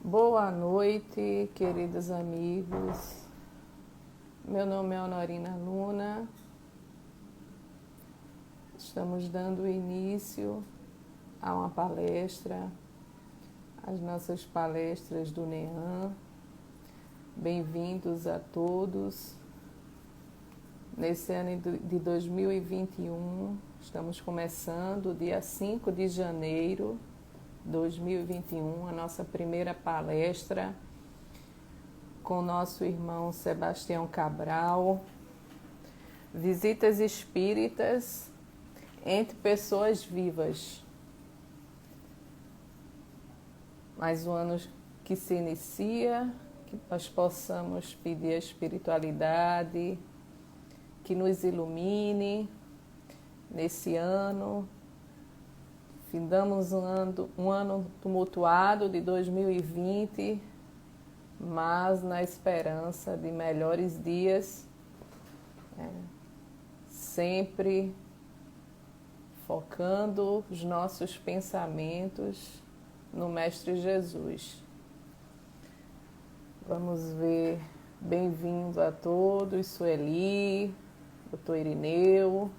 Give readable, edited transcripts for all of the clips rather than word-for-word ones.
Boa noite, queridos amigos. Meu nome é Honorina Luna. Estamos dando início a uma palestra, as nossas palestras do NEAM. Bem-vindos a todos. Nesse ano de 2021, estamos começando, dia 5 de janeiro de 2021, a nossa primeira palestra com nosso irmão Sebastião Cabral. Visitas espíritas entre pessoas vivas. Mais um ano que se inicia, que nós possamos pedir a espiritualidade, que nos ilumine nesse ano. Findamos um ano tumultuado de 2020, mas na esperança de melhores dias, sempre focando os nossos pensamentos no Mestre Jesus. Vamos ver, bem-vindo a todos, Sueli, Dr. Irineu.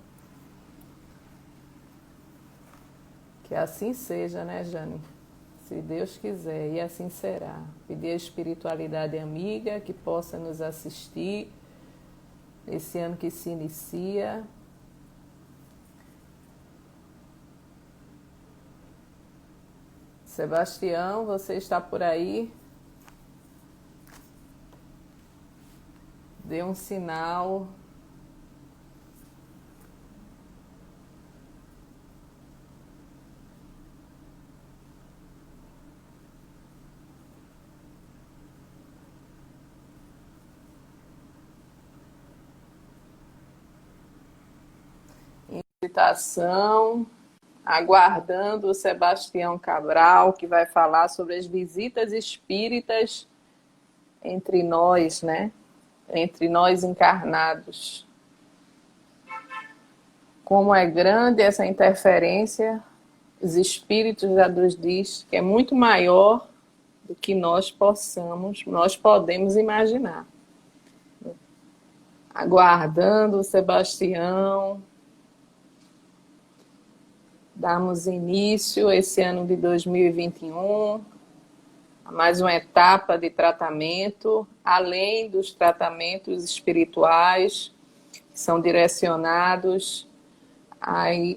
Que assim seja, né, Jane? Se Deus quiser, e assim será. Pedir a espiritualidade amiga que possa nos assistir nesse ano que se inicia. Sebastião, você está por aí? Dê um sinal. Invitação, aguardando o Sebastião Cabral, que vai falar sobre as visitas espíritas entre nós, né? Entre nós encarnados. Como é grande essa interferência, os espíritos já nos diz que é muito maior do que nós podemos imaginar. Aguardando o Sebastião, damos início esse ano de 2021 a mais uma etapa de tratamento, além dos tratamentos espirituais que são direcionados.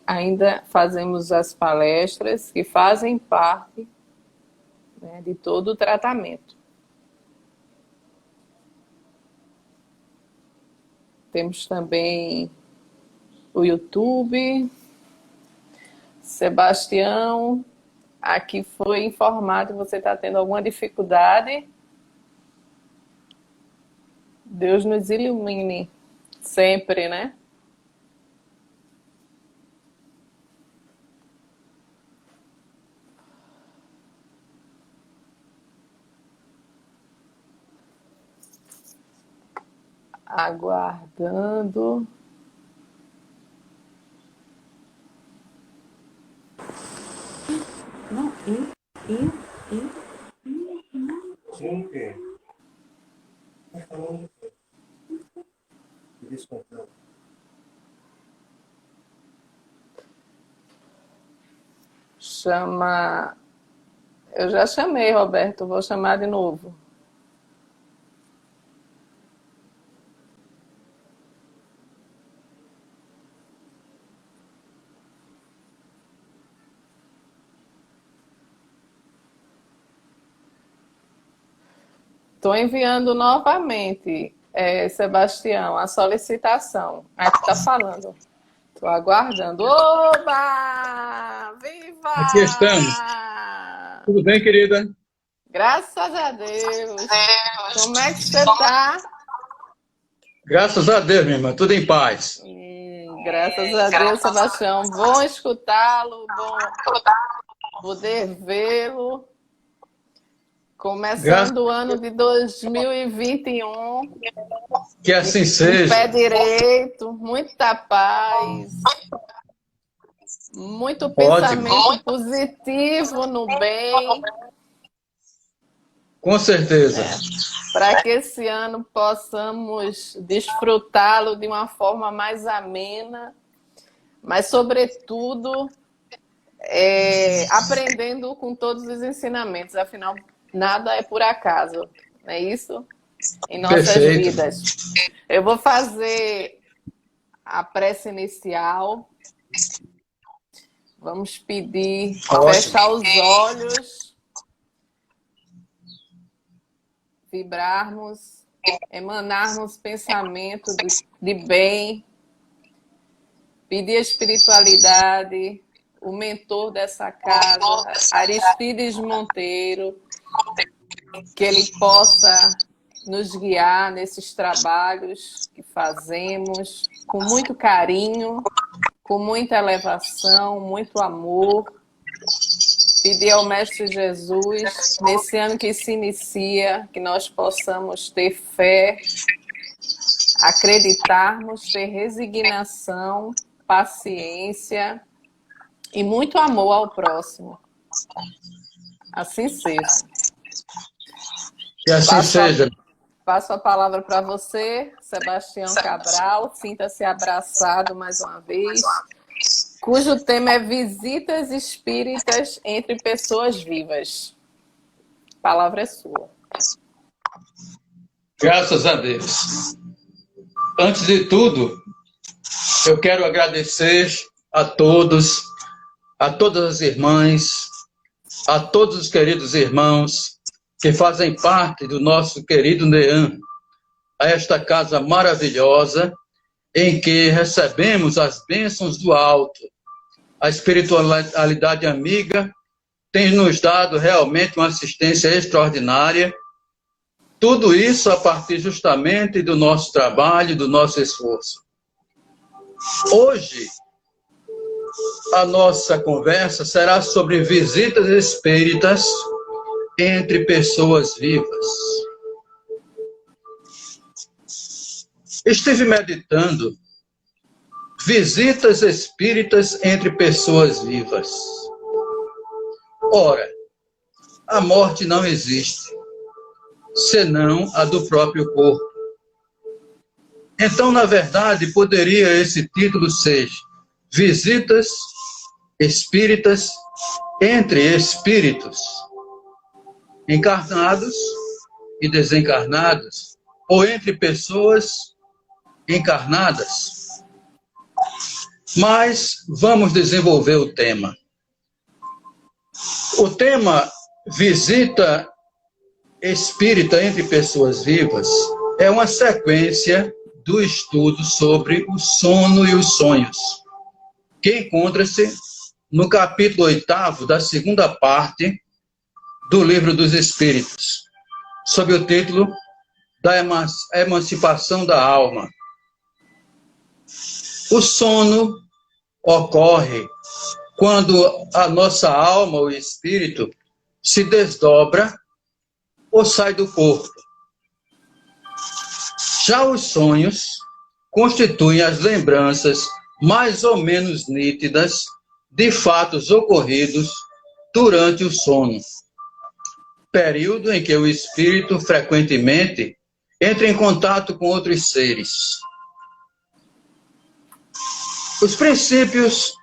Ainda fazemos as palestras que fazem parte, né, de todo o tratamento. Temos também o YouTube. Sebastião, aqui foi informado que você está tendo alguma dificuldade. Deus nos ilumine sempre, né? Aguardando. Não, eu. Sim, o quê? Tá falando de descontrole. Chama. Eu já chamei, Roberto, vou chamar de novo. Estou enviando novamente, Sebastião, a solicitação. Aqui está falando. Estou aguardando. Oba! Viva! Aqui estamos. Tudo bem, querida? Graças a Deus. Como é que você está? Graças a Deus, minha irmã. Tudo em paz. Graças a Deus, Sebastião. Bom escutá-lo, bom poder vê-lo. Começando o ano de 2021. Que assim Com seja. pé direito, muita paz, muito pensamento positivo no bem. Com certeza. Para que esse ano possamos desfrutá-lo de uma forma mais amena, mas, sobretudo, aprendendo com todos os ensinamentos. Afinal, nada é por acaso, não é isso? Em nossas Perfeito. vidas. Eu vou fazer a prece inicial. Vamos pedir, fechar os olhos, vibrarmos, emanarmos pensamento de bem, pedir a espiritualidade, o mentor dessa casa, Aristides Monteiro, que ele possa nos guiar nesses trabalhos que fazemos com muito carinho, com muita elevação, muito amor. Pedir ao Mestre Jesus, nesse ano que se inicia, que nós possamos ter fé, acreditarmos, ter resignação, paciência e muito amor ao próximo. Assim seja. Que assim seja. Passo a palavra para você, Sebastião Cabral. Sinta-se abraçado mais uma vez, cujo tema é visitas espíritas entre pessoas vivas. A palavra é sua. Graças a Deus. Antes de tudo, eu quero agradecer a todos, a todas as irmãs, a todos os queridos irmãos que fazem parte do nosso querido NEAM, a esta casa maravilhosa em que recebemos as bênçãos do alto. A espiritualidade amiga tem nos dado realmente uma assistência extraordinária. Tudo isso a partir justamente do nosso trabalho, do nosso esforço. Hoje, a nossa conversa será sobre visitas espíritas entre pessoas vivas. Estive meditando visitas espíritas entre pessoas vivas. Ora, a morte não existe, senão a do próprio corpo. Então, na verdade, poderia esse título ser Visitas Espíritas entre Espíritos, encarnados e desencarnados, ou entre pessoas encarnadas. Mas vamos desenvolver o tema. O tema visita espírita entre pessoas vivas é uma sequência do estudo sobre o sono e os sonhos, que encontra-se no capítulo 8º da segunda parte do Livro dos Espíritos, sob o título da Emancipação da Alma. O sono ocorre quando a nossa alma, o espírito, se desdobra ou sai do corpo. Já os sonhos constituem as lembranças mais ou menos nítidas de fatos ocorridos durante o sono, período em que o espírito frequentemente entra em contato com outros seres. Os princípios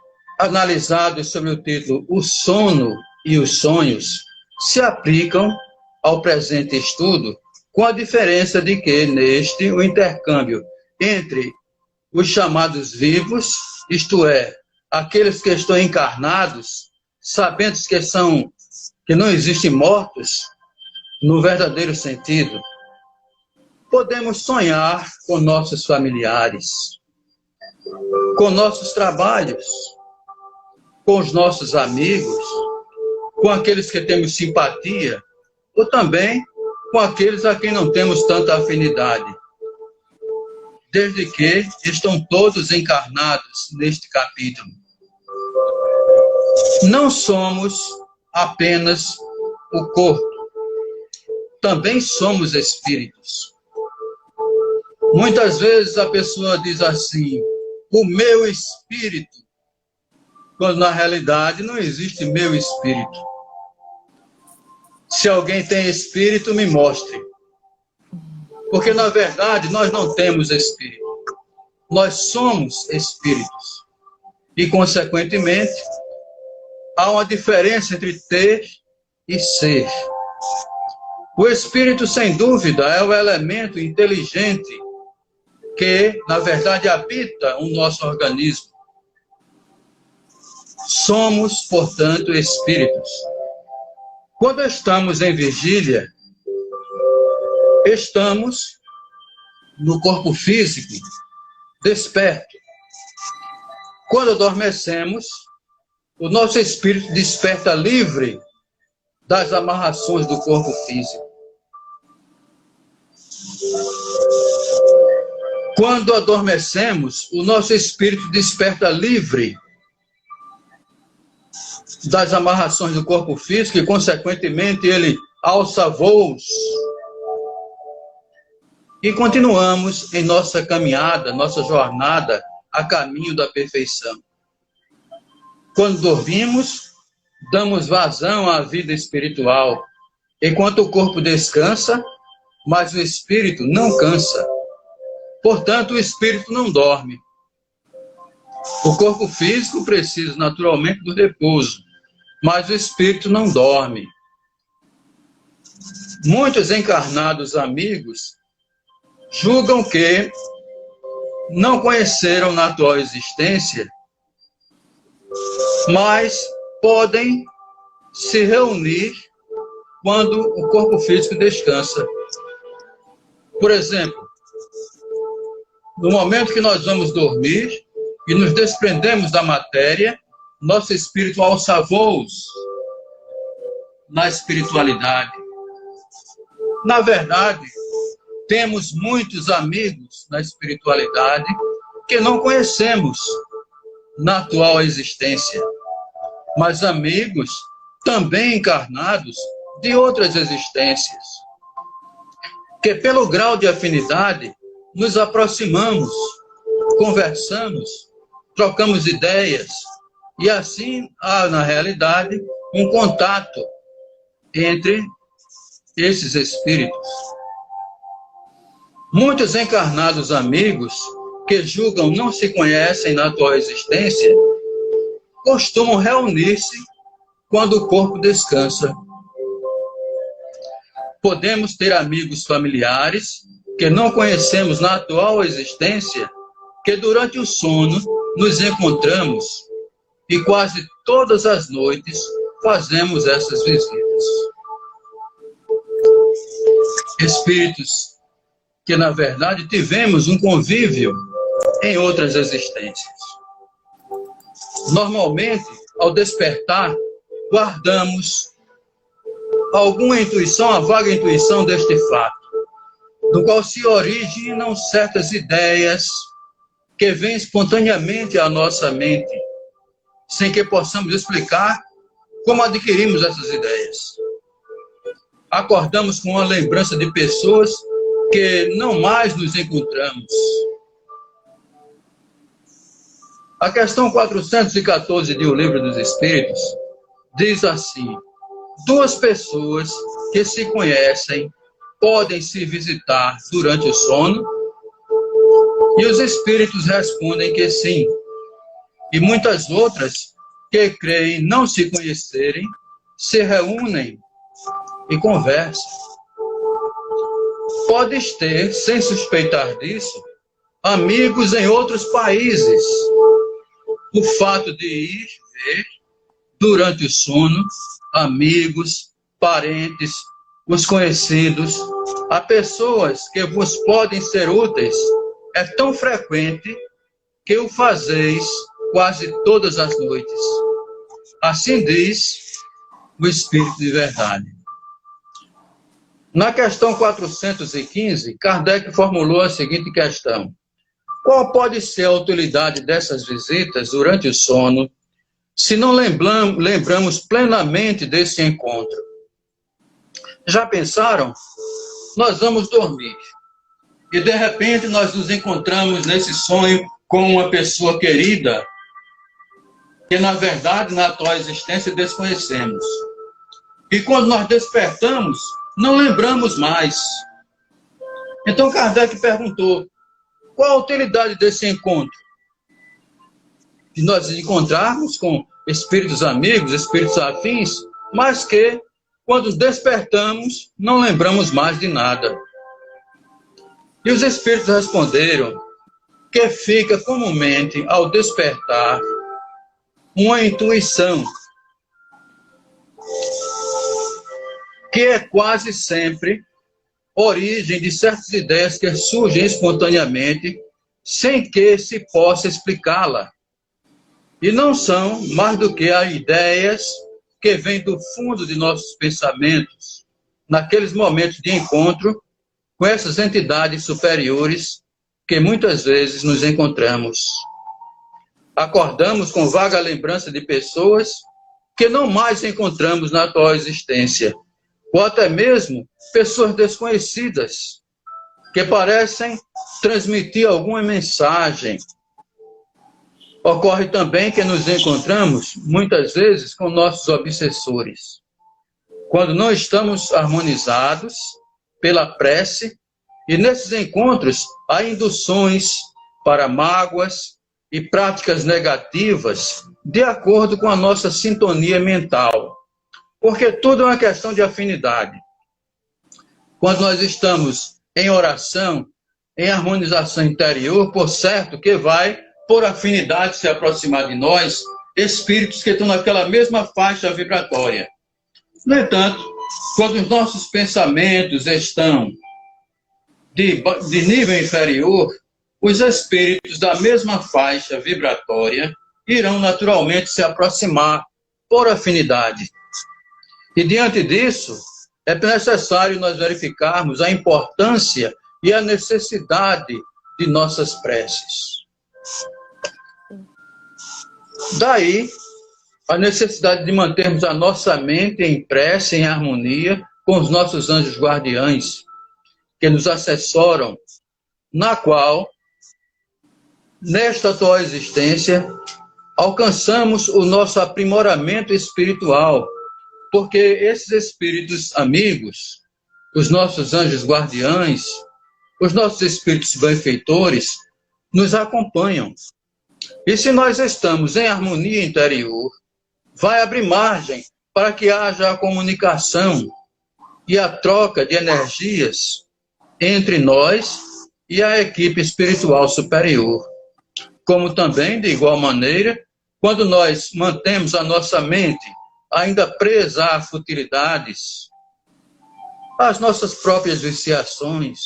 analisados sob o título O Sono e os Sonhos se aplicam ao presente estudo, com a diferença de que, neste, o intercâmbio entre os chamados vivos, isto é, aqueles que estão encarnados, sabendo que não existem mortos, no verdadeiro sentido, podemos sonhar com nossos familiares, com nossos trabalhos, com os nossos amigos, com aqueles que temos simpatia, ou também com aqueles a quem não temos tanta afinidade, desde que estão todos encarnados neste capítulo. Não somos apenas o corpo, também somos espíritos. Muitas vezes a pessoa diz assim, o meu espírito, quando na realidade não existe meu espírito. Se alguém tem espírito, me mostre. Porque, na verdade, nós não temos espírito. Nós somos espíritos. E, consequentemente, há uma diferença entre ter e ser. O espírito, sem dúvida, é o elemento inteligente que, na verdade, habita o nosso organismo. Somos, portanto, espíritos. Quando estamos em vigília, estamos no corpo físico, desperto. Quando adormecemos, o nosso espírito desperta livre das amarrações do corpo físico. Quando adormecemos, o nosso espírito desperta livre das amarrações do corpo físico e, consequentemente, ele alça voos. E continuamos em nossa caminhada, nossa jornada a caminho da perfeição. Quando dormimos, damos vazão à vida espiritual, enquanto o corpo descansa, mas o espírito não cansa. Portanto, o espírito não dorme. O corpo físico precisa naturalmente do repouso, mas o espírito não dorme. Muitos encarnados amigos julgam que não conheceram na atual existência, mas podem se reunir quando o corpo físico descansa. Por exemplo, no momento que nós vamos dormir e nos desprendemos da matéria, nosso espírito alça voos na espiritualidade. Na verdade, temos muitos amigos na espiritualidade que não conhecemos na atual existência, mas amigos também encarnados de outras existências, que pelo grau de afinidade nos aproximamos, conversamos, trocamos ideias, e assim há, na realidade, um contato entre esses espíritos. Muitos encarnados amigos que julgam não se conhecem na atual existência costumam reunir-se quando o corpo descansa. Podemos ter amigos familiares que não conhecemos na atual existência, que durante o sono nos encontramos e quase todas as noites fazemos essas visitas. Espíritos que, na verdade, tivemos um convívio em outras existências. Normalmente, ao despertar, guardamos alguma intuição, a vaga intuição deste fato, do qual se originam certas ideias que vêm espontaneamente à nossa mente, sem que possamos explicar como adquirimos essas ideias. Acordamos com uma lembrança de pessoas que não mais nos encontramos. A questão 414 de O Livro dos Espíritos diz assim: duas pessoas que se conhecem podem se visitar durante o sono? E os espíritos respondem que sim. E muitas outras que creem não se conhecerem se reúnem e conversam. Podes ter, sem suspeitar disso, amigos em outros países. O fato de ir ver durante o sono amigos, parentes, os conhecidos, a pessoas que vos podem ser úteis, é tão frequente que o fazeis quase todas as noites. Assim diz o Espírito de Verdade. Na questão 415, Kardec formulou a seguinte questão: qual pode ser a utilidade dessas visitas durante o sono, se não lembramos plenamente desse encontro? Já pensaram? Nós vamos dormir e, de repente, nós nos encontramos nesse sonho com uma pessoa querida que, na verdade, na atual existência desconhecemos. e quando nós despertamos, não lembramos mais. Então Kardec perguntou, qual a utilidade desse encontro? De nós encontrarmos com espíritos amigos, espíritos afins, mas que, quando despertamos, não lembramos mais de nada. E os espíritos responderam que fica comumente, ao despertar, uma intuição, que é quase sempre origem de certas ideias que surgem espontaneamente, sem que se possa explicá-la. E não são mais do que as ideias que vêm do fundo de nossos pensamentos, naqueles momentos de encontro com essas entidades superiores que muitas vezes nos encontramos. Acordamos com vaga lembrança de pessoas que não mais encontramos na atual existência, ou até mesmo pessoas desconhecidas, que parecem transmitir alguma mensagem. Ocorre também que nos encontramos, muitas vezes, com nossos obsessores. Quando não estamos harmonizados pela prece, e nesses encontros há induções para mágoas e práticas negativas de acordo com a nossa sintonia mental. Porque tudo é uma questão de afinidade. Quando nós estamos em oração, em harmonização interior, por certo que vai, por afinidade, se aproximar de nós, espíritos que estão naquela mesma faixa vibratória. No entanto, quando os nossos pensamentos estão de nível inferior, os espíritos da mesma faixa vibratória irão naturalmente se aproximar por afinidade. E diante disso, é necessário nós verificarmos a importância e a necessidade de nossas preces. Daí, a necessidade de mantermos a nossa mente em prece, em harmonia com os nossos anjos guardiães, que nos assessoram, na qual, nesta atual existência, alcançamos o nosso aprimoramento espiritual, porque esses espíritos amigos, os nossos anjos guardiães, os nossos espíritos benfeitores, nos acompanham. E se nós estamos em harmonia interior, vai abrir margem para que haja a comunicação e a troca de energias entre nós e a equipe espiritual superior. Como também, de igual maneira, quando nós mantemos a nossa mente ainda presa a futilidades, as nossas próprias viciações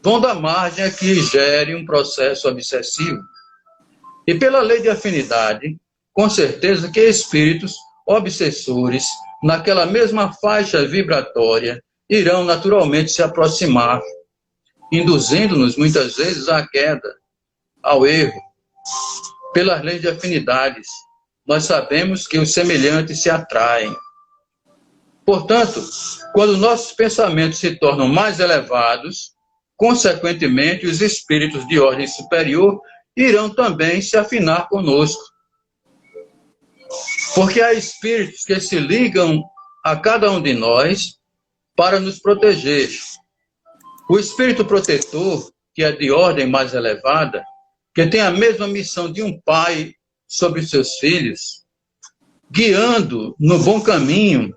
vão dar margem a que gere um processo obsessivo. E pela lei de afinidade, com certeza que espíritos obsessores, naquela mesma faixa vibratória, irão naturalmente se aproximar, induzindo-nos muitas vezes à queda, ao erro. Pelas leis de afinidades, nós sabemos que os semelhantes se atraem. Portanto, quando nossos pensamentos se tornam mais elevados, consequentemente, os espíritos de ordem superior irão também se afinar conosco. Porque há espíritos que se ligam a cada um de nós para nos proteger. O espírito protetor, que é de ordem mais elevada, que tem a mesma missão de um pai sobre seus filhos, guiando no bom caminho,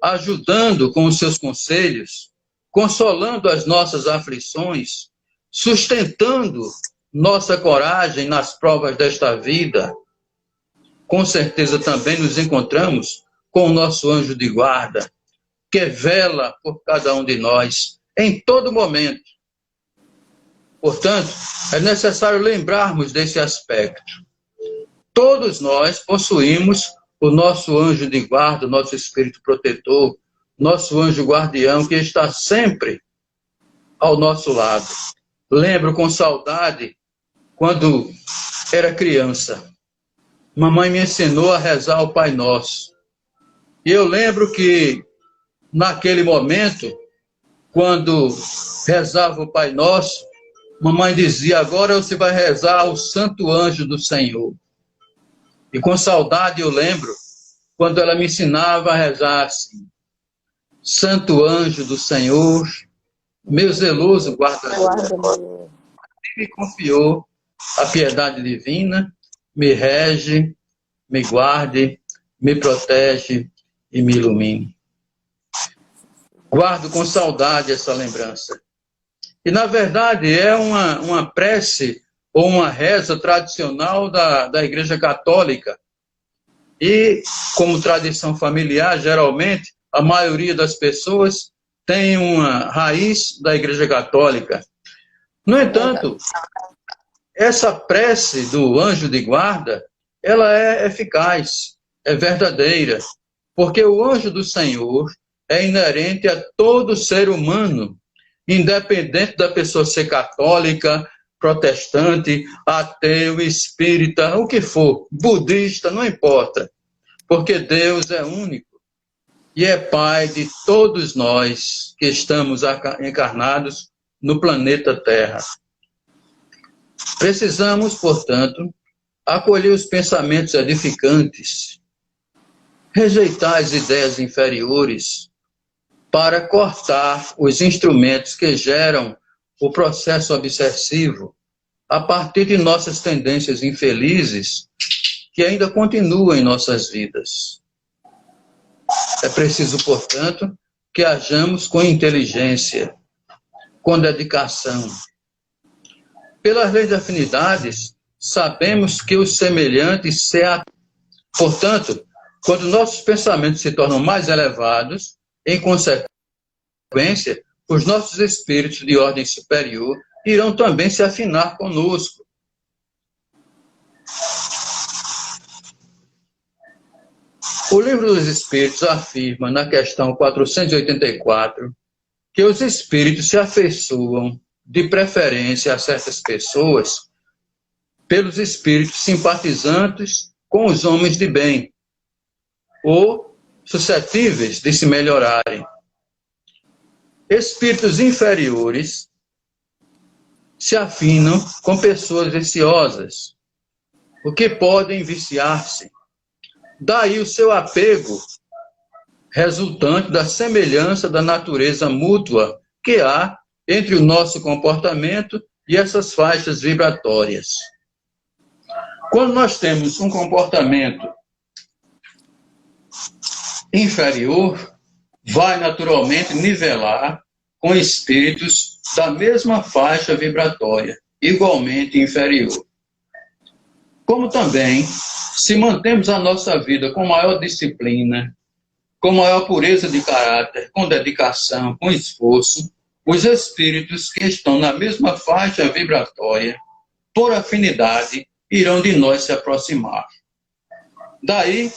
ajudando com os seus conselhos, consolando as nossas aflições, sustentando nossa coragem nas provas desta vida. Com certeza também nos encontramos com o nosso anjo de guarda, que vela por cada um de nós, em todo momento. Portanto, é necessário lembrarmos desse aspecto. Todos nós possuímos o nosso anjo de guarda, o nosso espírito protetor, nosso anjo guardião, que está sempre ao nosso lado. Lembro com saudade, quando era criança, mamãe me ensinou a rezar o Pai Nosso. E eu lembro que, naquele momento, quando rezava o Pai Nosso, mamãe dizia, agora você vai rezar o Santo Anjo do Senhor. E com saudade eu lembro quando ela me ensinava a rezar assim: Santo anjo do Senhor, meu zeloso guarda-chuva, me confiou a piedade divina, me rege, me guarde, me protege e me ilumine. Guardo com saudade essa lembrança. E, na verdade, é uma prece ou uma reza tradicional da Igreja Católica. E, como tradição familiar, geralmente, a maioria das pessoas tem uma raiz da Igreja Católica. No entanto, essa prece do anjo de guarda, ela é eficaz, é verdadeira, porque o anjo do Senhor é inerente a todo ser humano, independente da pessoa ser católica, protestante, ateu, espírita, o que for, budista, não importa, porque Deus é único e é Pai de todos nós que estamos encarnados no planeta Terra. Precisamos, portanto, acolher os pensamentos edificantes, rejeitar as ideias inferiores, para cortar os instrumentos que geram o processo obsessivo a partir de nossas tendências infelizes que ainda continuam em nossas vidas. É preciso, portanto, que hajamos com inteligência, com dedicação. Pelas leis de afinidades, sabemos que os semelhantes se atraem. Portanto, quando nossos pensamentos se tornam mais elevados, em consequência, os nossos espíritos de ordem superior irão também se afinar conosco. O Livro dos Espíritos afirma, na questão 484, que os espíritos se afeiçoam, de preferência a certas pessoas, pelos espíritos simpatizantes com os homens de bem, ou suscetíveis de se melhorarem. Espíritos inferiores se afinam com pessoas viciosas, o que podem viciar-se. Daí o seu apego, resultante da semelhança da natureza mútua que há entre o nosso comportamento e essas faixas vibratórias. Quando nós temos um comportamento inferior, vai naturalmente nivelar com espíritos da mesma faixa vibratória, igualmente inferior. Como também, se mantemos a nossa vida com maior disciplina, com maior pureza de caráter, com dedicação, com esforço, os espíritos que estão na mesma faixa vibratória, por afinidade, irão de nós se aproximar. Daí,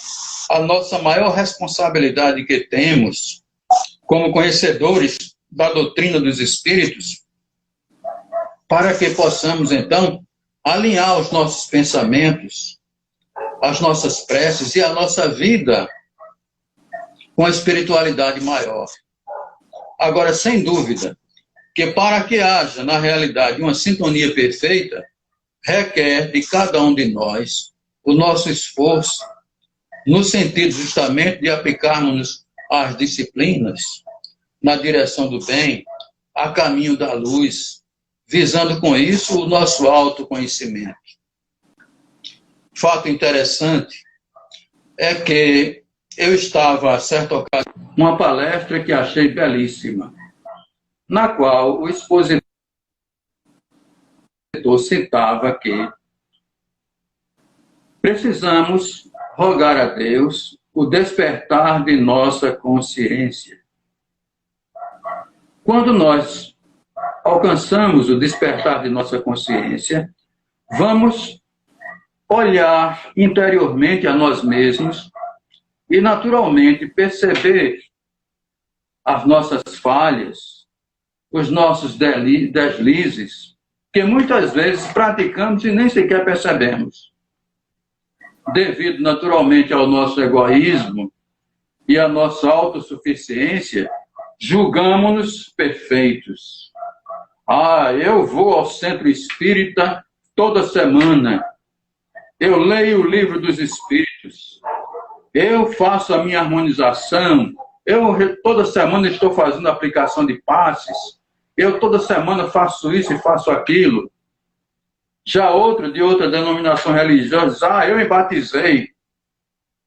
a nossa maior responsabilidade que temos, como conhecedores da doutrina dos espíritos, para que possamos, então, alinhar os nossos pensamentos, as nossas preces e a nossa vida com a espiritualidade maior. Agora, sem dúvida, que para que haja, na realidade, uma sintonia perfeita, requer de cada um de nós o nosso esforço, no sentido justamente de aplicarmos as disciplinas na direção do bem, a caminho da luz, visando com isso o nosso autoconhecimento. Fato interessante é que eu estava, a certa ocasião, numa palestra que achei belíssima, na qual o expositor citava que precisamos rogar a Deus o despertar de nossa consciência. Quando nós alcançamos o despertar de nossa consciência, vamos olhar interiormente a nós mesmos e, naturalmente, perceber as nossas falhas, os nossos deslizes, que muitas vezes praticamos e nem sequer percebemos. Devido, naturalmente, ao nosso egoísmo e à nossa autossuficiência, julgamos-nos perfeitos. Eu vou ao centro espírita toda semana. Eu leio o livro dos espíritos. eu faço a minha harmonização, toda semana estou fazendo aplicação de passes, eu toda semana faço isso e faço aquilo. Já outro de outra denominação religiosa diz, eu me batizei,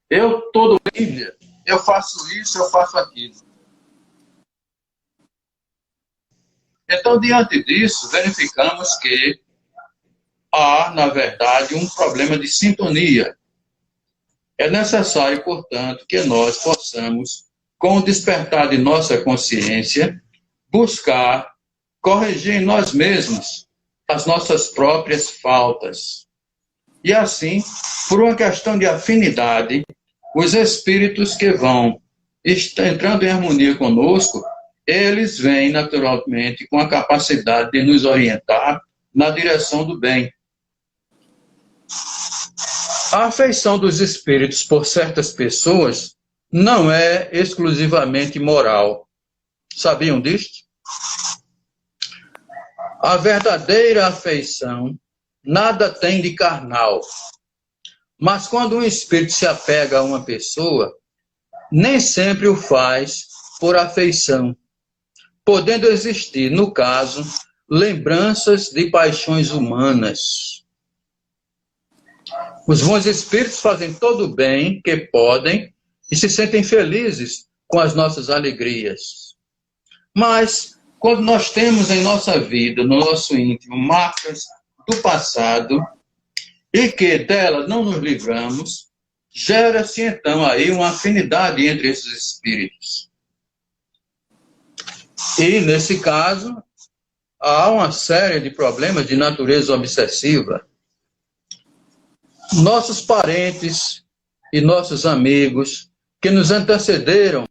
eu todo Bíblia, eu faço isso, eu faço aquilo. Então, diante disso, verificamos que há, na verdade, um problema de sintonia. É necessário, portanto, que nós possamos, com o despertar de nossa consciência, buscar corrigir em nós mesmos as nossas próprias faltas. E assim, por uma questão de afinidade, os espíritos que vão entrando em harmonia conosco, eles vêm naturalmente com a capacidade de nos orientar na direção do bem. A afeição dos espíritos por certas pessoas não é exclusivamente moral. Sabiam disto? A verdadeira afeição nada tem de carnal. Mas quando um espírito se apega a uma pessoa, nem sempre o faz por afeição, podendo existir, no caso, lembranças de paixões humanas. Os bons espíritos fazem todo o bem que podem e se sentem felizes com as nossas alegrias. Mas, quando nós temos em nossa vida, no nosso íntimo, marcas do passado e que delas não nos livramos, gera-se então aí uma afinidade entre esses espíritos. E, nesse caso, há uma série de problemas de natureza obsessiva. Nossos parentes e nossos amigos que nos antecederam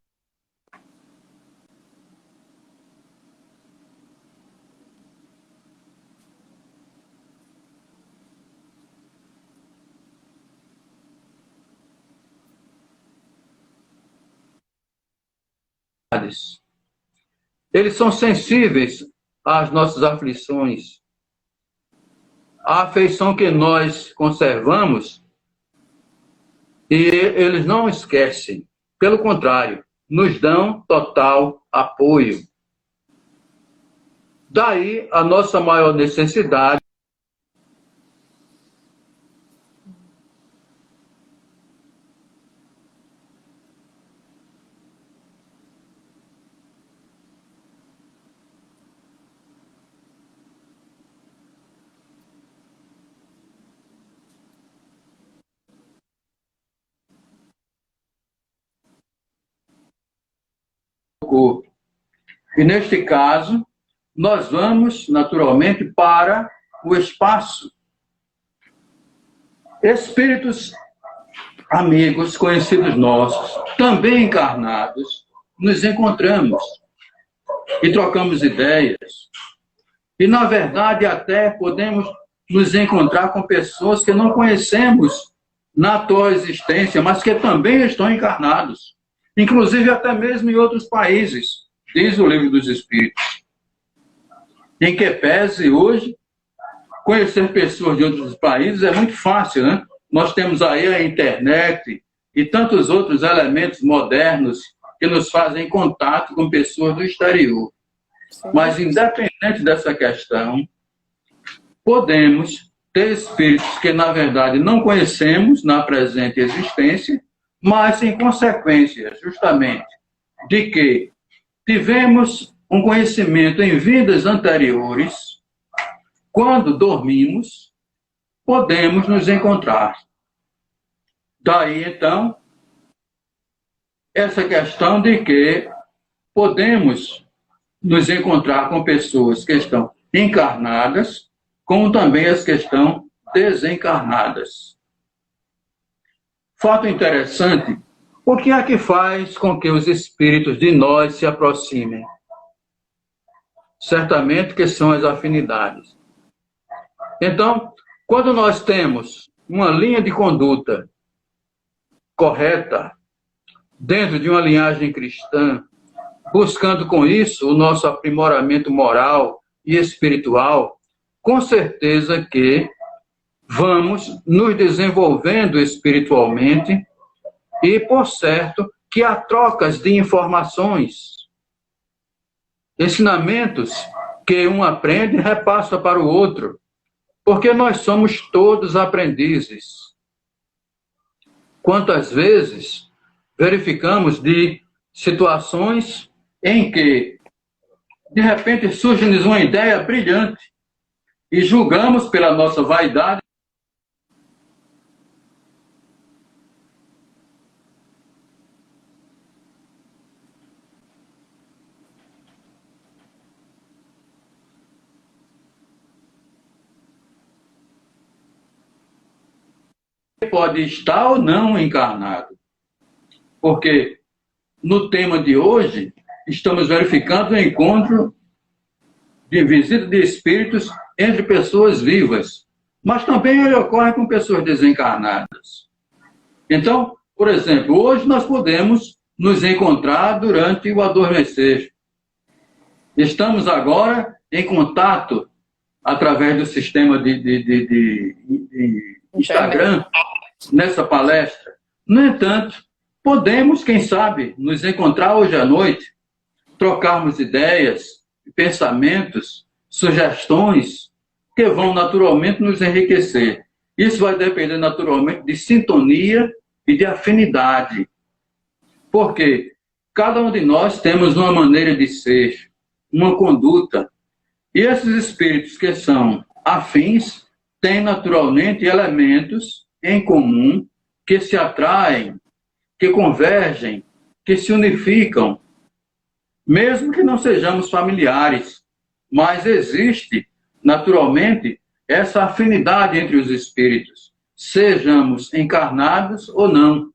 eles são sensíveis às nossas aflições. A afeição que nós conservamos, e eles não esquecem. Pelo contrário, nos dão total apoio. Daí a nossa maior necessidade corpo. E neste caso, nós vamos naturalmente para o espaço. Espíritos amigos, conhecidos nossos, também encarnados, nos encontramos e trocamos ideias. E, na verdade, até podemos nos encontrar com pessoas que não conhecemos na atual existência, mas que também estão encarnados. Inclusive até mesmo em outros países, diz o Livro dos Espíritos. Em que pese hoje, conhecer pessoas de outros países é muito fácil, né? Nós temos aí a internet e tantos outros elementos modernos que nos fazem contato com pessoas do exterior. Sim. Mas, independente dessa questão, podemos ter espíritos que, na verdade, não conhecemos na presente existência, mas em consequência, justamente, de que tivemos um conhecimento em vidas anteriores, quando dormimos, podemos nos encontrar. Daí, então, essa questão de que podemos nos encontrar com pessoas que estão encarnadas, como também as que estão desencarnadas. Fato interessante, o que é que faz com que os espíritos de nós se aproximem? Certamente que são as afinidades. Então, quando nós temos uma linha de conduta correta, dentro de uma linhagem cristã, buscando com isso o nosso aprimoramento moral e espiritual, com certeza que vamos nos desenvolvendo espiritualmente E, por certo, que há trocas de informações, ensinamentos que um aprende e repassa para o outro, porque nós somos todos aprendizes. Quantas vezes verificamos de situações em que, de repente, surge-nos uma ideia brilhante e julgamos pela nossa vaidade pode estar ou não encarnado. Porque no tema de hoje, estamos verificando o encontro de visita de espíritos entre pessoas vivas, mas também ele ocorre com pessoas desencarnadas. Então, por exemplo, hoje nós podemos nos encontrar durante o adormecer. Estamos agora em contato através do sistema de Instagram, nessa palestra. No entanto, podemos, quem sabe, nos encontrar hoje à noite, trocarmos ideias, pensamentos, sugestões que vão naturalmente nos enriquecer. Isso vai depender naturalmente de sintonia e de afinidade. Porque cada um de nós temos uma maneira de ser, uma conduta. E esses espíritos que são afins têm naturalmente elementos em comum que se atraem, que convergem, que se unificam, mesmo que não sejamos familiares, mas existe, naturalmente, essa afinidade entre os espíritos, sejamos encarnados ou não.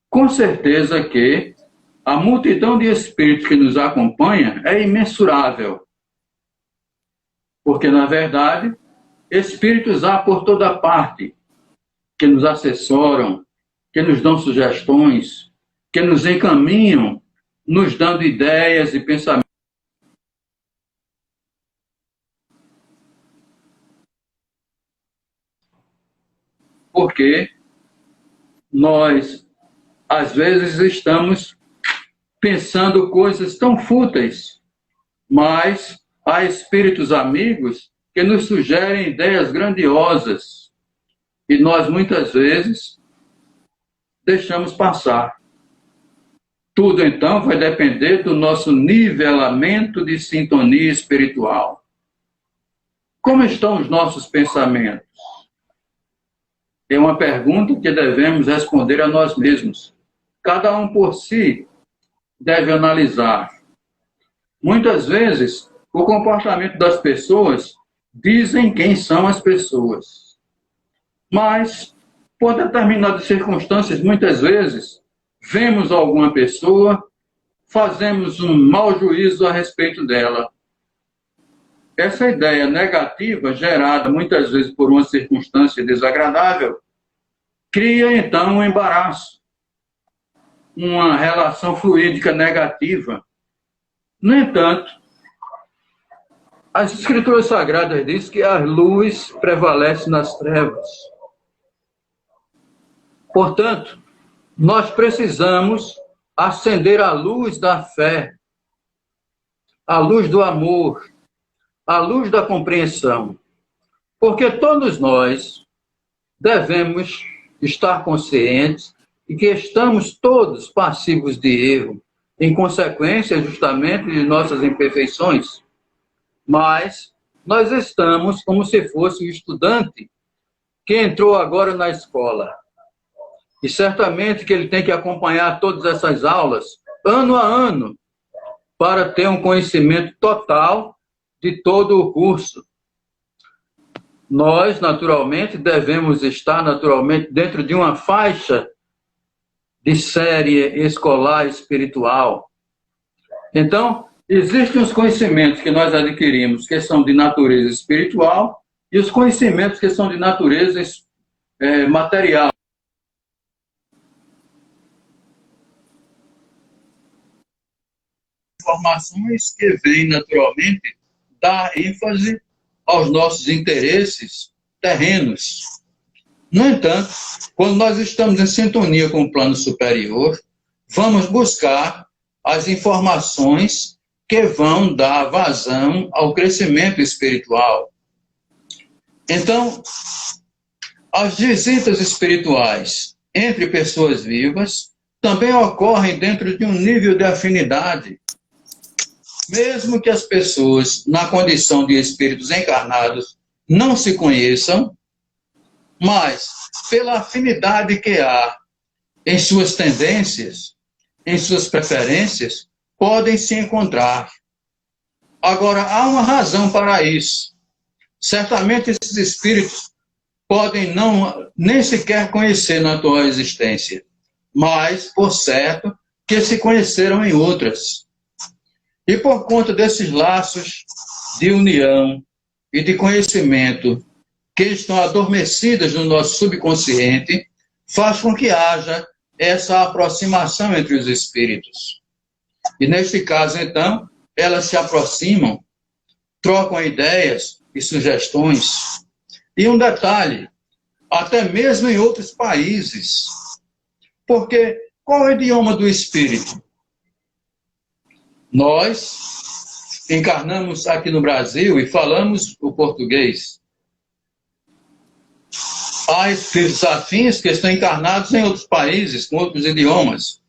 Com certeza que a multidão de espíritos que nos acompanha é imensurável, porque, na verdade, espíritos há por toda parte, que nos assessoram, que nos dão sugestões, que nos encaminham, nos dando ideias e pensamentos. Porque nós, às vezes, estamos pensando coisas tão fúteis, mas há espíritos amigos que nos sugerem ideias grandiosas e nós, muitas vezes, deixamos passar. Tudo, então, vai depender do nosso nivelamento de sintonia espiritual. Como estão os nossos pensamentos? É uma pergunta que devemos responder a nós mesmos. Cada um por si deve analisar. Muitas vezes, o comportamento das pessoas dizem quem são as pessoas. Mas, por determinadas circunstâncias, muitas vezes, vemos alguma pessoa, fazemos um mau juízo a respeito dela. Essa ideia negativa, gerada muitas vezes por uma circunstância desagradável, cria então um embaraço, uma relação fluídica negativa. No entanto, as Escrituras Sagradas dizem que a luz prevalece nas trevas. Portanto, nós precisamos acender a luz da fé, a luz do amor, a luz da compreensão. Porque todos nós devemos estar conscientes de que estamos todos passivos de erro, em consequência justamente de nossas imperfeições. Mas nós estamos como se fosse um estudante que entrou agora na escola. E certamente que ele tem que acompanhar todas essas aulas, ano a ano, para ter um conhecimento total de todo o curso. Nós, naturalmente, devemos estar, naturalmente, dentro de uma faixa de série escolar espiritual. Então, existem os conhecimentos que nós adquirimos que são de natureza espiritual e os conhecimentos que são de natureza material. Informações que vêm naturalmente dar ênfase aos nossos interesses terrenos. No entanto, quando nós estamos em sintonia com o plano superior, vamos buscar as informações que vão dar vazão ao crescimento espiritual. Então, as visitas espirituais entre pessoas vivas também ocorrem dentro de um nível de afinidade. Mesmo que as pessoas, na condição de espíritos encarnados, não se conheçam, mas pela afinidade que há em suas tendências, em suas preferências, podem se encontrar. Agora, há uma razão para isso. Certamente esses espíritos podem nem sequer conhecer na atual existência, mas, por certo, que se conheceram em outras. E por conta desses laços de união e de conhecimento que estão adormecidas no nosso subconsciente, faz com que haja essa aproximação entre os espíritos. E neste caso, então, elas se aproximam, trocam ideias e sugestões. E um detalhe, até mesmo em outros países. Porque qual é o idioma do espírito? Nós encarnamos aqui no Brasil e falamos o português. Há espíritos afins que estão encarnados em outros países, com outros idiomas.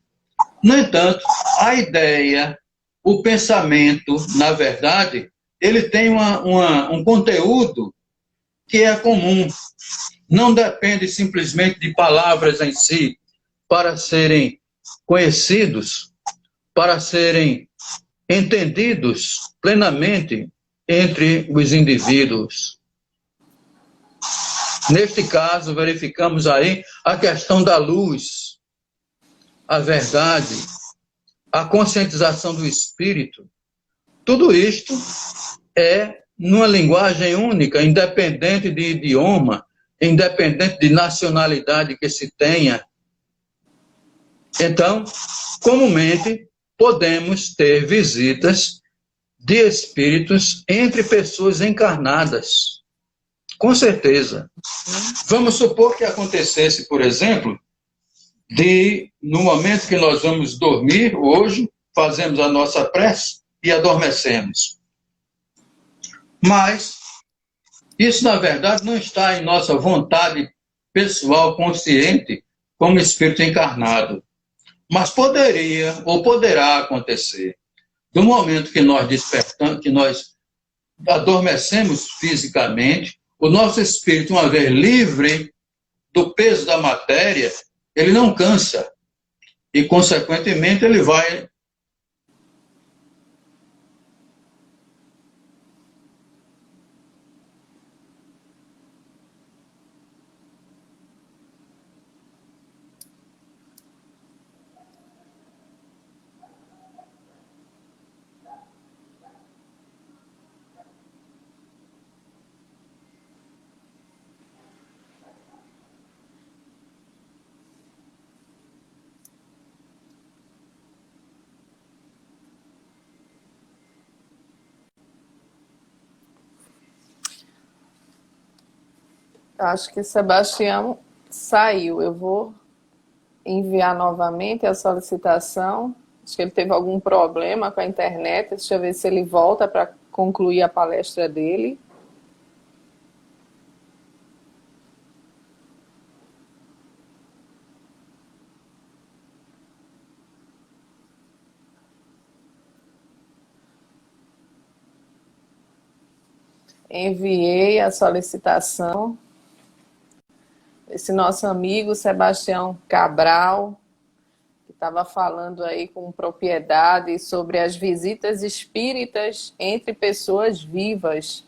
No entanto, a ideia, o pensamento, na verdade, ele tem um conteúdo que é comum. Não depende simplesmente de palavras em si para serem conhecidos, para serem entendidos plenamente entre os indivíduos. Neste caso, verificamos aí a questão da luz, a verdade, a conscientização do espírito. Tudo isto é numa linguagem única, independente de idioma, independente de nacionalidade que se tenha. Então, comumente, podemos ter visitas de espíritos entre pessoas encarnadas. Com certeza. Vamos supor que acontecesse, por exemplo, no momento que nós vamos dormir, hoje, fazemos a nossa prece e adormecemos. Mas isso, na verdade, não está em nossa vontade pessoal, consciente, como espírito encarnado. Mas poderia ou poderá acontecer. Do momento que nós despertamos, que nós adormecemos fisicamente, o nosso espírito, uma vez livre do peso da matéria, ele não cansa. E, consequentemente, ele vai Acho que Sebastião saiu. Eu vou enviar novamente a solicitação. Acho que ele teve algum problema com a internet. Deixa eu ver se ele volta para concluir a palestra dele. Enviei a solicitação. Esse nosso amigo Sebastião Cabral, que estava falando aí com propriedade sobre as visitas espíritas entre pessoas vivas.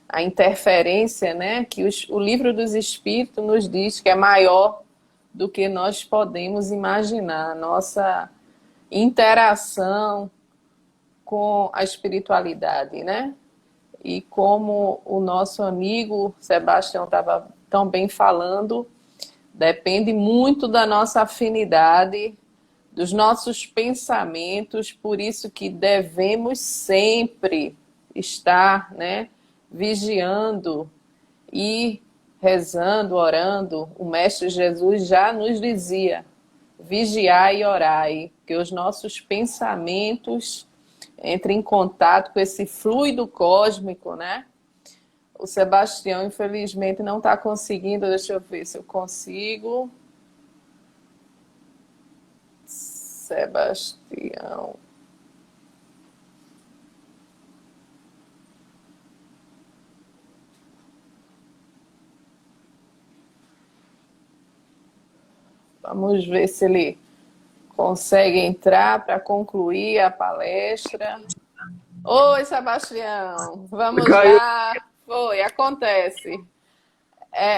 A interferência, né, que o livro dos Espíritos nos diz que é maior do que nós podemos imaginar. Nossa interação com a espiritualidade, né? E como o nosso amigo Sebastião estava tão bem falando, depende muito da nossa afinidade, dos nossos pensamentos, por isso que devemos sempre estar, né, vigiando e rezando, orando, o Mestre Jesus já nos dizia: vigiai e orai, que os nossos pensamentos entrem em contato com esse fluido cósmico, né? O Sebastião, infelizmente, não está conseguindo. Deixa eu ver se eu consigo. Sebastião. Vamos ver se ele consegue entrar para concluir a palestra. Oi, Sebastião. Vamos Caiu. lá. Foi, acontece.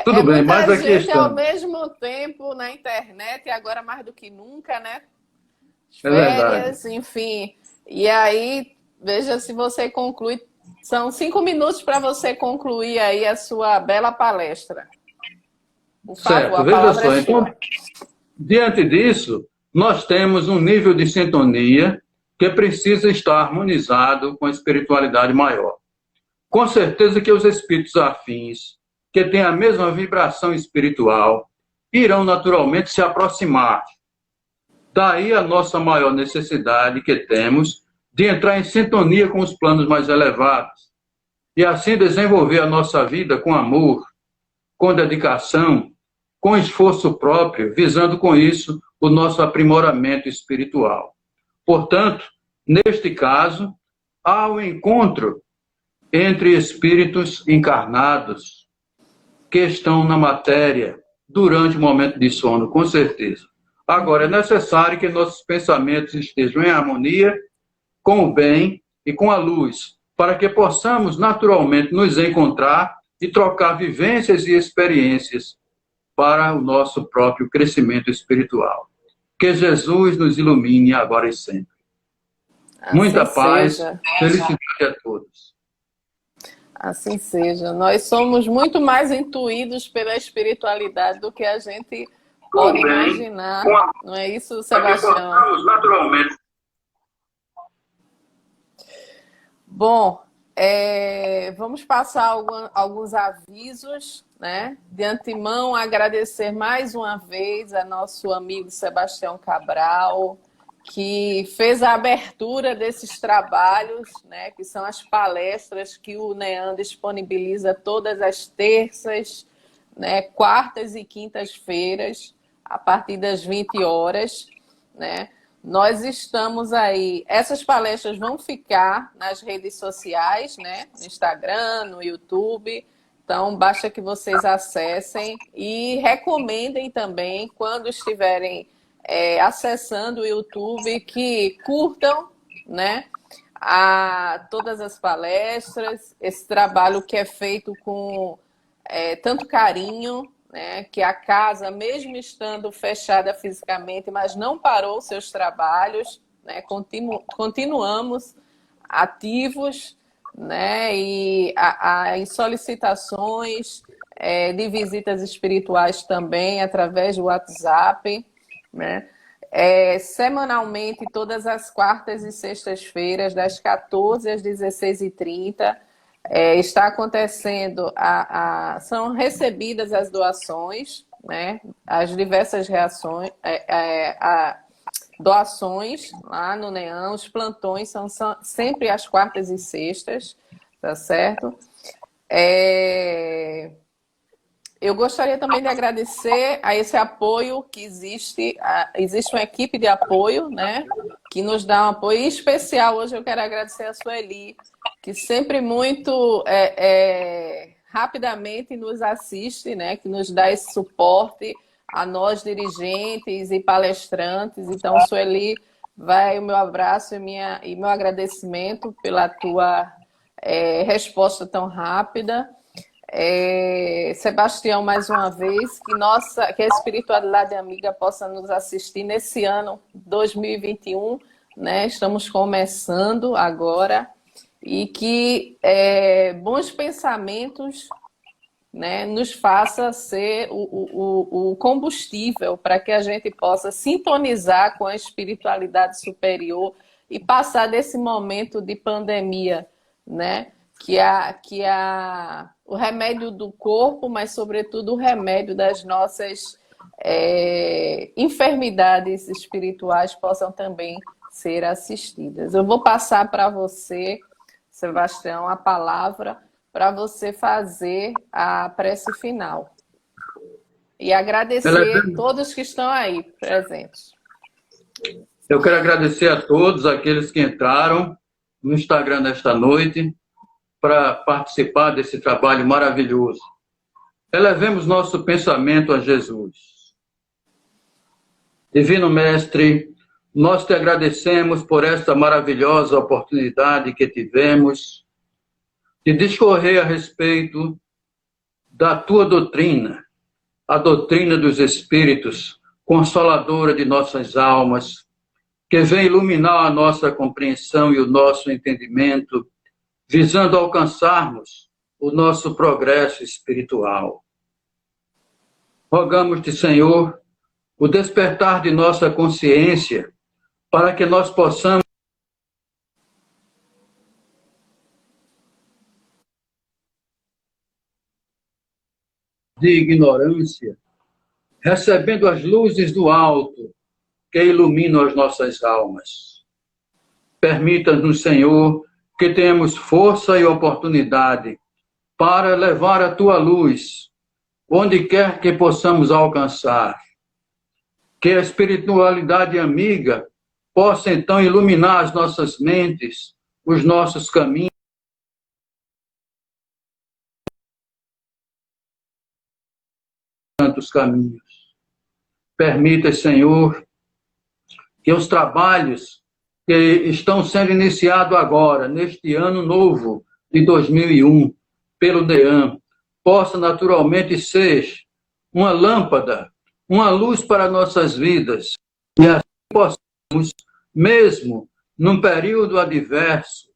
Tudo bem, muita mas aqui gente ao estamos. mesmo tempo na internet, e agora mais do que nunca, né? É verdade. Férias, enfim. E aí, veja se você conclui. São 5 minutos para você concluir aí a sua bela palestra. Por favor, Certo, a veja palavra só. é Então, sua. diante disso, nós temos um nível de sintonia que precisa estar harmonizado com a espiritualidade maior. Com certeza que os espíritos afins, que têm a mesma vibração espiritual, irão naturalmente se aproximar. Daí a nossa maior necessidade que temos de entrar em sintonia com os planos mais elevados e assim desenvolver a nossa vida com amor, com dedicação, com esforço próprio, visando com isso o nosso aprimoramento espiritual. Portanto, neste caso, há o encontro entre espíritos encarnados que estão na matéria durante o momento de sono, com certeza. Agora, é necessário que nossos pensamentos estejam em harmonia com o bem e com a luz, para que possamos naturalmente nos encontrar e trocar vivências e experiências para o nosso próprio crescimento espiritual. Que Jesus nos ilumine agora e sempre. Muita Assim paz, seja. felicidade a todos. Assim seja. Nós somos muito mais intuídos pela espiritualidade do que a gente pode imaginar. Não é isso, Sebastião? Naturalmente. Bom, vamos passar alguns avisos, né? De antemão, agradecer mais uma vez a nosso amigo Sebastião Cabral, que fez a abertura desses trabalhos, né? Que são as palestras que o NEAM disponibiliza todas as terças, né? Quartas e quintas-feiras, a partir das 20 horas, né? Nós estamos aí, essas palestras vão ficar nas redes sociais, né? No Instagram, no YouTube. Então, basta que vocês acessem e recomendem também, quando estiverem acessando o YouTube, que curtam, né? Todas as palestras, esse trabalho que é feito com tanto carinho, né, que a casa, mesmo estando fechada fisicamente, mas não parou seus trabalhos, né, continuamos ativos, né, e em solicitações de visitas espirituais também, através do WhatsApp, né, semanalmente, todas as quartas e sextas-feiras, das 14 às 16h30, está acontecendo, são recebidas as doações, né? As diversas doações lá no NEAM, os plantões são sempre às quartas e sextas, tá certo? Eu gostaria também de agradecer a esse apoio que existe uma equipe de apoio, né? Que nos dá um apoio especial. Hoje eu quero agradecer a Sueli, que sempre muito rapidamente nos assiste, né? Que nos dá esse suporte a nós dirigentes e palestrantes. Então, Sueli, vai o meu abraço e meu agradecimento pela tua resposta tão rápida. Sebastião, mais uma vez, que a espiritualidade amiga possa nos assistir nesse ano 2021, né? Estamos começando agora, e que bons pensamentos, né, nos faça ser o combustível para que a gente possa sintonizar com a espiritualidade superior e passar desse momento de pandemia, né, o remédio do corpo, mas sobretudo o remédio das nossas enfermidades espirituais possam também ser assistidas. Eu vou passar para você, Sebastião, a palavra para você fazer a prece final. E agradecer a todos que estão aí presentes. Eu quero agradecer a todos aqueles que entraram no Instagram nesta noite para participar desse trabalho maravilhoso. Elevemos nosso pensamento a Jesus. Divino Mestre, nós te agradecemos por esta maravilhosa oportunidade que tivemos de discorrer a respeito da tua doutrina, a doutrina dos Espíritos, consoladora de nossas almas, que vem iluminar a nossa compreensão e o nosso entendimento, visando alcançarmos o nosso progresso espiritual. Rogamos-te, Senhor, o despertar de nossa consciência, para que nós possamos de ignorância, recebendo as luzes do alto que iluminam as nossas almas. Permita-nos, Senhor, que tenhamos força e oportunidade para levar a tua luz onde quer que possamos alcançar. Que a espiritualidade amiga possa então iluminar as nossas mentes, os nossos caminhos, tantos caminhos. Permita, Senhor, que os trabalhos que estão sendo iniciados agora, neste ano novo de 2001, pelo DEAM, possa naturalmente ser uma lâmpada, uma luz para nossas vidas, e assim possamos, mesmo num período adverso,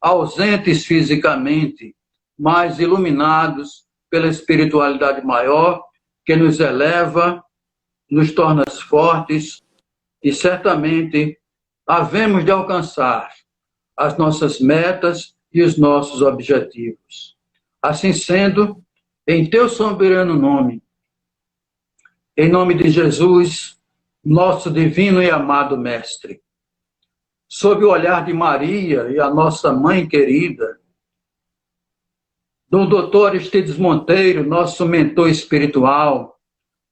ausentes fisicamente, mas iluminados pela espiritualidade maior, que nos eleva, nos torna fortes, e certamente havemos de alcançar as nossas metas e os nossos objetivos. Assim sendo, em teu soberano nome, em nome de Jesus, nosso divino e amado Mestre, sob o olhar de Maria e a nossa mãe querida, do Dr. Aristides Monteiro, nosso mentor espiritual,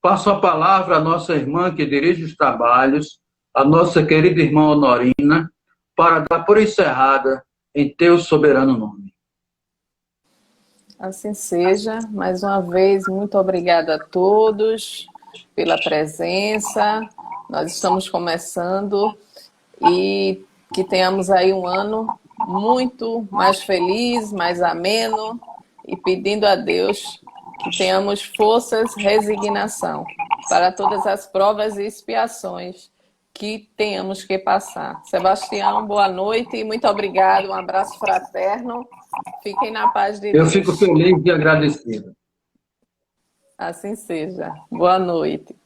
passo a palavra à nossa irmã que dirige os trabalhos, a nossa querida irmã Honorina, para dar por encerrada em teu soberano nome. Assim seja. Mais uma vez, muito obrigada a todos pela presença. Nós estamos começando e que tenhamos aí um ano muito mais feliz, mais ameno, e pedindo a Deus que tenhamos forças, resignação para todas as provas e expiações que tenhamos que passar. Sebastião, boa noite e muito obrigado. Um abraço fraterno. Fiquem na paz de Deus. Eu fico feliz e agradecido. Assim seja. Boa noite.